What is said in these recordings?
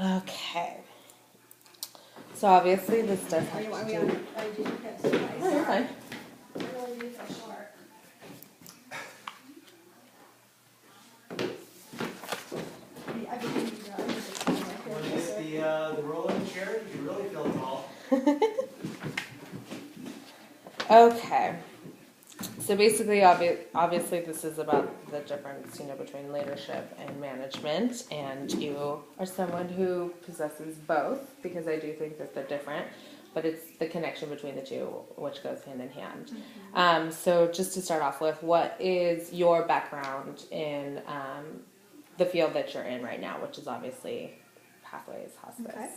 Okay. So obviously this does have Are to we do. on? Are you doing this? No, you're fine. I really do feel short. I've been doing With the rolling chair, you can really feel tall. Okay. So basically, obviously, this is about the difference, between leadership and management, and you are someone who possesses both, because I do think that they're different, but it's the connection between the two which goes hand in hand. So just to start off with, what is your background in the field that you're in right now, which is obviously Pathways Hospice? Okay.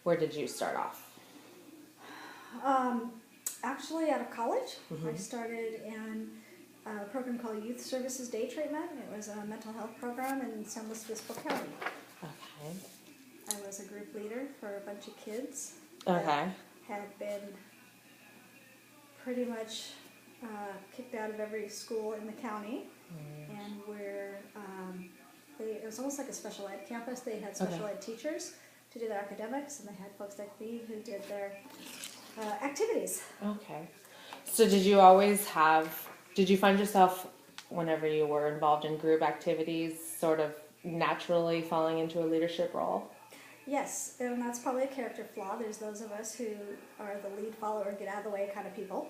Where did you start off? Actually, out of college, I started in a program called Youth Services Day Treatment. It was a mental health program in San Luis Obispo County. Okay. I was a group leader for a bunch of kids Okay. that had been pretty much kicked out of every school in the county, and where it was almost like a special ed campus. They had special ed teachers to do their academics, and they had folks like me who did their activities. Okay. So did you find yourself, whenever you were involved in group activities, sort of naturally falling into a leadership role? Yes, and that's probably a character flaw. There's those of us who are the lead follower, get out of the way kind of people.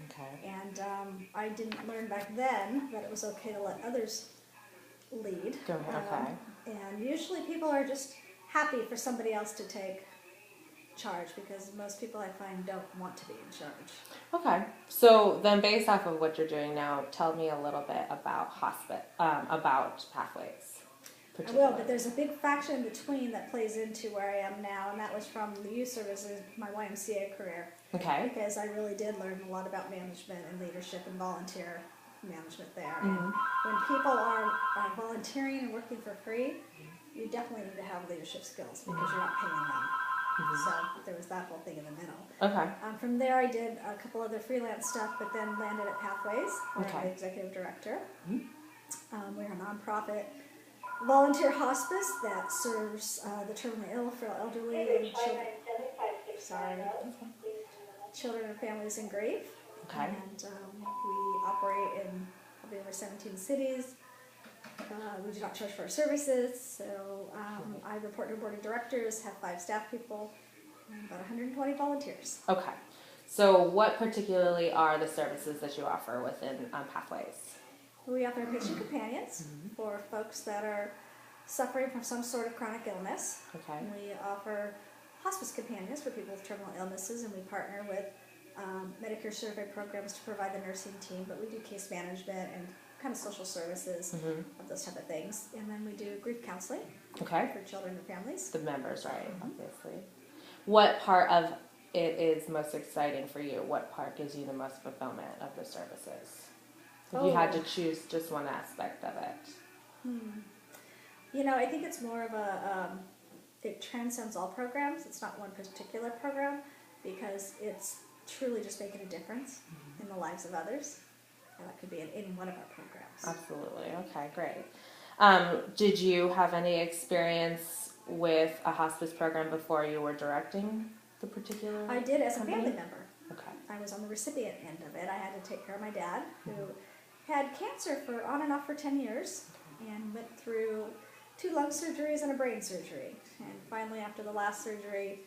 Okay. And I didn't learn back then that it was okay to let others lead. Go ahead. Okay. And usually people are just happy for somebody else to take charge, because most people I find don't want to be in charge. Okay. So then, based off of what you're doing now, tell me a little bit about about Pathways. I will, but there's a big faction in between that plays into where I am now, and that was from the youth services, my YMCA career. Okay. Because I really did learn a lot about management and leadership and volunteer management there. Mhm. And when people are volunteering and working for free, you definitely need to have leadership skills because you're not paying them. So there was that whole thing in the middle. Okay. From there I did a couple other freelance stuff, but then landed at Pathways, where I'm the executive director. We're a nonprofit volunteer hospice that serves the terminally ill, frail, elderly, and children and families in grief. Okay. And we operate in probably over 17 cities. We do not charge for our services, so I report to the board of directors, have 5 staff people, and about 120 volunteers. Okay. So what particularly are the services that you offer within Pathways? We offer patient companions for folks that are suffering from some sort of chronic illness. Okay. We offer hospice companions for people with terminal illnesses, and we partner with Medicare survey programs to provide the nursing team, but we do case management and kind of social services of those type of things. And then we do grief counseling Okay. for children and families. The members, right? Obviously. What part of it is most exciting for you? What part gives you the most fulfillment of the services? If you had to choose just one aspect of it. I think it's more of it transcends all programs. It's not one particular program, because it's truly just making a difference in the lives of others. And that could be in any one of our programs. Absolutely. Okay, great. Did you have any experience with a hospice program before you were directing the particular I did as a company? family member. Okay. I was on the recipient end of it. I had to take care of my dad, who had cancer for on and off for 10 years, and went through 2 lung surgeries and a brain surgery. And finally, after the last surgery,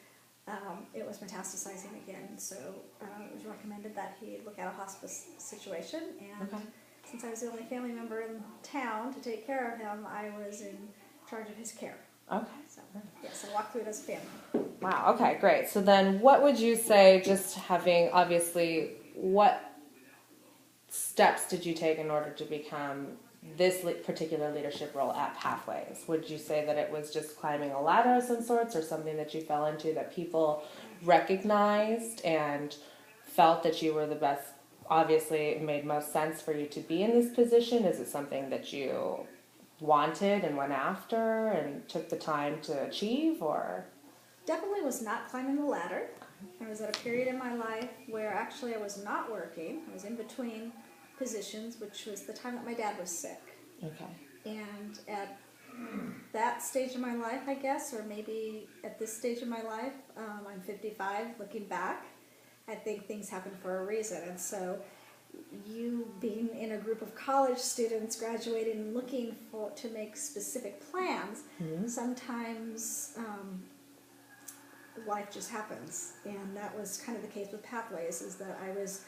it was metastasizing again. So it was recommended that he look at a hospice situation. And since I was the only family member in town to take care of him, I was in charge of his care. Okay. So yes, I walked through it as a family. Wow. Okay, great. So then what would you say, just having, obviously, what steps did you take in order to become this particular leadership role at Pathways? Would you say that it was just climbing a ladder of some sorts, or something that you fell into that people recognized and felt that you were the best? Obviously, it made most sense for you to be in this position. Is it something that you wanted and went after and took the time to achieve, or? Definitely was not climbing the ladder. I was at a period in my life where actually I was not working. I was in between positions, which was the time that my dad was sick. Okay. And at that that stage of my life, I guess, or maybe at this stage of my life. I'm 55, looking back, I think things happen for a reason. And so you being in a group of college students graduating and looking to make specific plans, sometimes life just happens. And that was kind of the case with Pathways, is that I was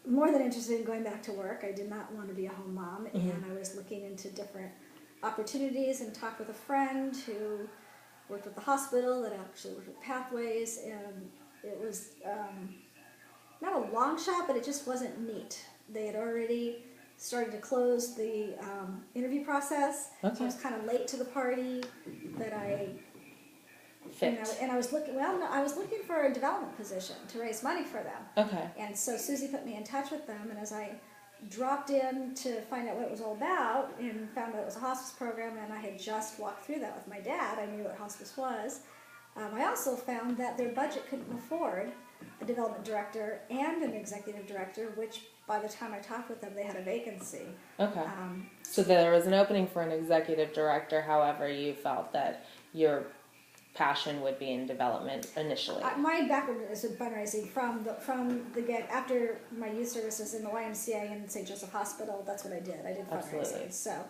more than interested in going back to work. I did not want to be a home mom, and I was looking into different opportunities and talked with a friend who worked with the hospital that actually worked with Pathways, and it was not a long shot, but it just wasn't neat. They had already started to close the interview process, so I was kind of late to the party. That I Fit. and I was looking. Well, no, I was looking for a development position to raise money for them. Okay. And so Susie put me in touch with them, and as I dropped in to find out what it was all about and found out it was a hospice program, and I had just walked through that with my dad, I knew what hospice was. I also found that their budget couldn't afford a development director and an executive director, which by the time I talked with them, they had a vacancy. Okay. So there was an opening for an executive director, however, you felt that your passion would be in development initially. My background is in fundraising from the get. After my youth services in the YMCA and St. Joseph Hospital, that's what I did. I did fundraising. Absolutely. So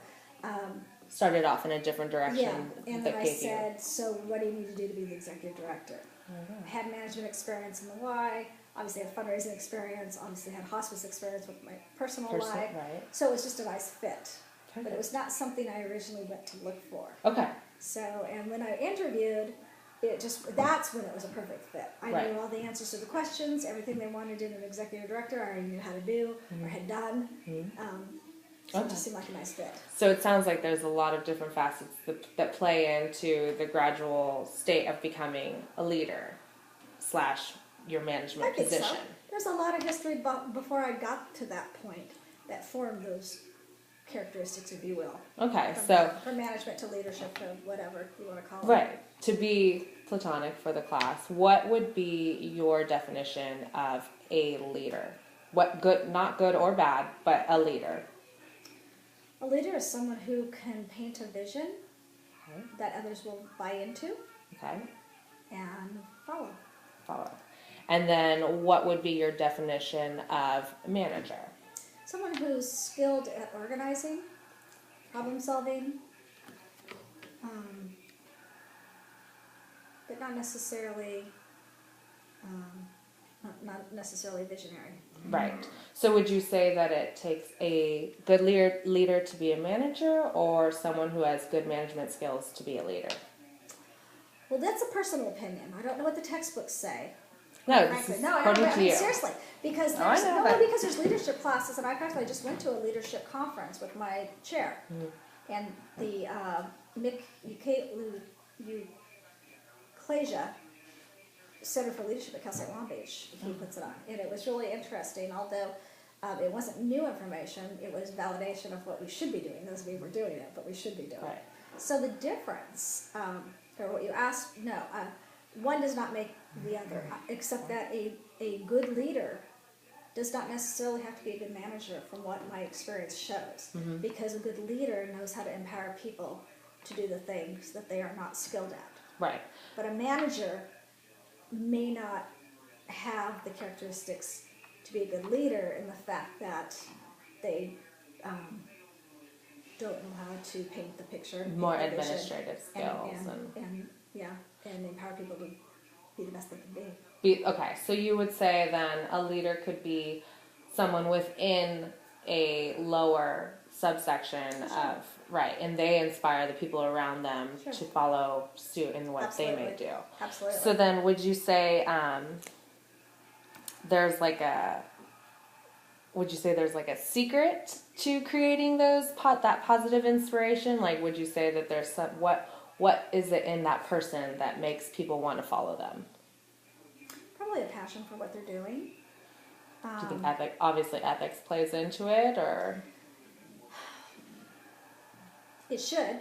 started off in a different direction. yeah, and that then I gave said, so what do you need to do to be the executive director? I had management experience in the Y, obviously had fundraising experience, obviously had hospice experience with my personal life. Right. So it was just a nice fit. Okay. But it was not something I originally went to look for. Okay. So, and when I interviewed, that's when it was a perfect fit. I knew all the answers to the questions, everything they wanted in an executive director, I already knew how to do or had done. So it just seemed like a nice fit. So it sounds like there's a lot of different facets that play into the gradual state of becoming a leader / your management I think position. so. There's a lot of history before I got to that point that formed those characteristics, if you will. Okay, so from management to leadership to whatever you want to call it. right, to be platonic for the class, what would be your definition of a leader? What good, not good or bad, but a leader? A leader is someone who can paint a vision that others will buy into Okay, and follow. follow. And then what would be your definition of manager? Someone who's skilled at organizing, problem solving, but not necessarily visionary. Right. So would you say that it takes a good leader to be a manager, or someone who has good management skills to be a leader? Well, that's a personal opinion. I don't know what the textbooks say. No, Frankly. this is No, according to you. seriously, because No, I there's know that. because there's leadership classes, and I actually just went to a leadership conference with my chair, and the Mick Euclasia Center for Leadership at Cal State Long Beach. He puts it on, and it was really interesting. Although it wasn't new information, it was validation of what we should be doing. Doesn't mean we're doing it, but we should be doing Right. it. So the difference, or what you asked, no, one does not make the other, except that a good leader does not necessarily have to be a good manager, from what my experience shows. Because a good leader knows how to empower people to do the things that they are not skilled at. Right. But a manager may not have the characteristics to be a good leader, in the fact that they don't know how to paint the picture. More paint the vision, administrative skills and empower people to be the best they can be. Okay, so you would say then a leader could be someone within a lower subsection of, right, and they inspire the people around them to follow suit in what they may do. Absolutely. So then would you say there's like a secret to creating that positive inspiration? Like, would you say that there's what is it in that person that makes people want to follow them? Probably a passion for what they're doing. Do you think obviously ethics plays into it, or? It should.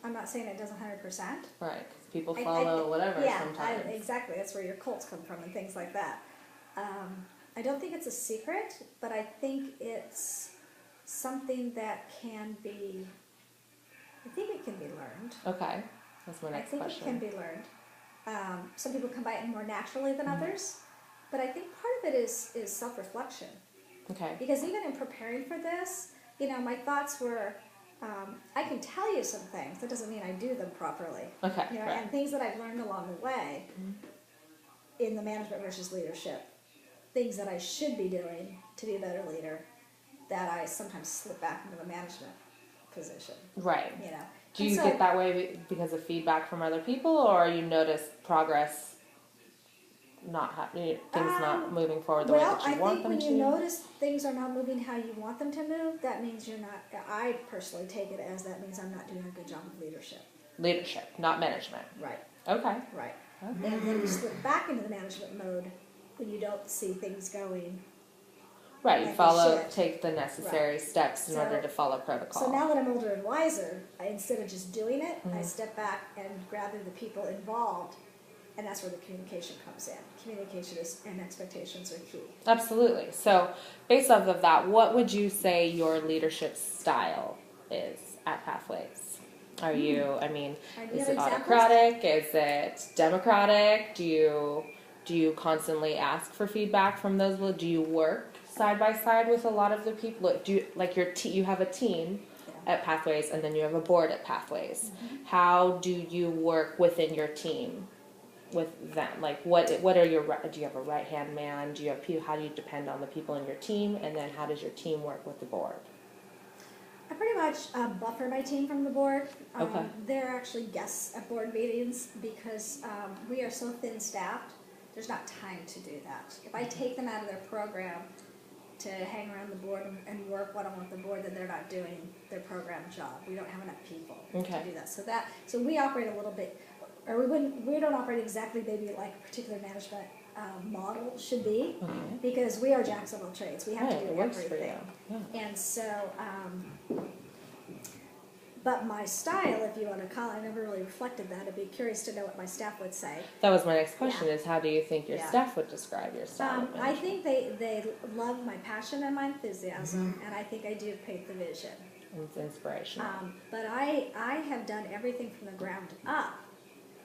I'm not saying it doesn't 100%. Right, because people follow whatever sometimes. Exactly. That's where your cults come from and things like that. I don't think it's a secret, but I think it's something that can be. I think it can be learned. Okay, that's my I next think question. it can be learned. Some people come by it more naturally than others, but I think part of it is self-reflection. Okay. Because even in preparing for this, my thoughts were, I can tell you some things. That doesn't mean I do them properly. Okay. Right. And things that I've learned along the way in the management versus leadership, things that I should be doing to be a better leader, that I sometimes slip back into the management position. Right. Do And you so, get that way because of feedback from other people, or you notice progress not happening, things not moving forward the way that you want them when to? you notice things are not moving how you want them to move, that means you're not. I personally take it as that means I'm not doing a good job of leadership. Leadership, not management. Right. Okay. Right. Okay. And then you slip back into the management mode when you don't see things going. Right, you like follow, they should. take the necessary steps in So- order to follow protocol. So now that I'm older and wiser, instead of just doing it, I step back and gather the people involved, and that's where the communication comes in. Communication and expectations are key. Absolutely. So, based off of that, what would you say your leadership style is at Pathways? Are you, I mean, Do you is have it examples? autocratic? Is it democratic? Do you constantly ask for feedback from those? Do you work side by side with a lot of the people? Do you, like you have a team Yeah. at Pathways, and then you have a board at Pathways. How do you work within your team with them? Like what are your, do you have a right hand man? Do you have people? How do you depend on the people in your team? And then how does your team work with the board? I pretty much buffer my team from the board. Okay. They're actually guests at board meetings because we are so thin-staffed, there's not time to do that. If I take them out of their program to hang around the board and work one-on-one with the board, then they're not doing their program job. We don't have enough people Okay. to do that. So we operate a little bit, or we don't operate exactly maybe like a particular management model should be, because we are jacks of all trades. We have Right, to it do works for everything. you. Yeah. And so, but my style, if you want to call it, I never really reflected that. I'd be curious to know what my staff would say. That was my next question: is how do you think your Yeah. staff would describe your style? of I management? think they love my passion and my enthusiasm, and I think I do paint the vision. It's inspirational. But I have done everything from the ground up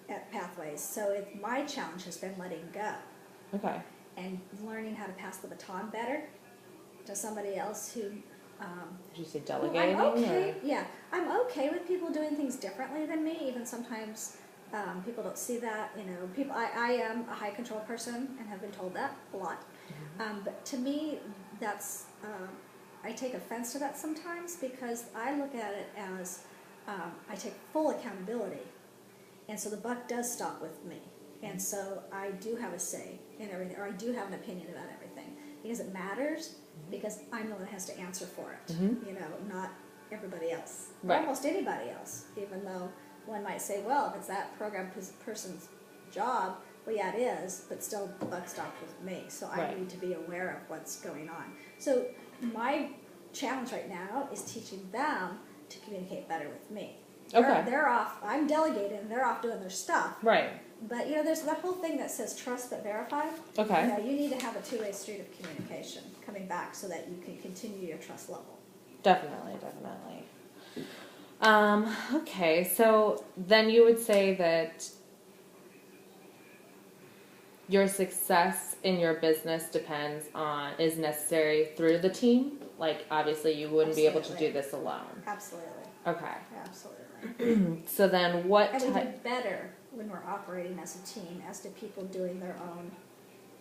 at Pathways, so my challenge has been letting go Okay. and learning how to pass the baton better to somebody else who. Did you say Well, delegating? I'm okay. Or? Yeah, I'm okay with people doing things differently than me. Even sometimes people don't see that. People. I am a high control person and have been told that a lot. But to me, that's I take offense to that sometimes because I look at it as I take full accountability, and so the buck does stop with me. And so I do have a say in everything, or I do have an opinion about everything because it matters. Because I'm the one that has to answer for it, not everybody else, or Right. almost anybody else. Even though one might say, well, if it's that program person's job, well, yeah, it is, but still the buck stops with me. So I Right. need to be aware of what's going on. So my challenge right now is teaching them to communicate better with me. Okay. They're off. I'm delegating. And they're off doing their stuff. Right. But there's that whole thing that says trust but verify. Okay. You need to have a two-way street of communication coming back so that you can continue your trust level. Definitely. Okay, so then you would say that your success in your business is necessary through the team? Like, obviously you wouldn't be able to do this alone. Absolutely. Okay. Absolutely. So then what And we do type... better when we're operating as a team, as to people doing their own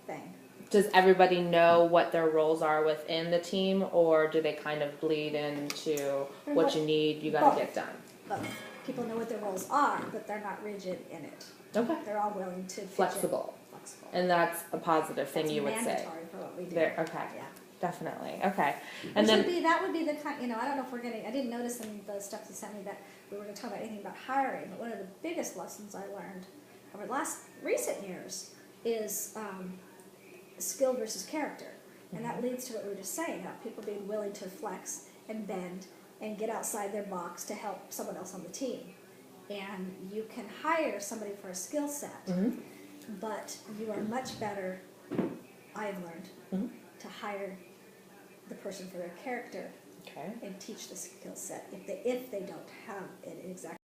thing. Does everybody know what their roles are within the team, or do they kind of bleed into what you need, you gotta get done? Both. People know what their roles are, but they're not rigid in it. Okay. They're all willing to fit in. Flexible. Flexible. And that's a positive thing That's you would say. mandatory for what we do. There, okay. Yeah. Definitely. Okay. And That would be the kind, I don't know if we're getting, I didn't notice in the stuff you sent me that we were going to talk about anything about hiring, but one of the biggest lessons I learned over the recent years is skill versus character. And that leads to what we were just saying, about people being willing to flex and bend and get outside their box to help someone else on the team. And you can hire somebody for a skill set, but you are much better, I've learned, to hire the person for their character okay. and teach the skill set if they don't have it exactly.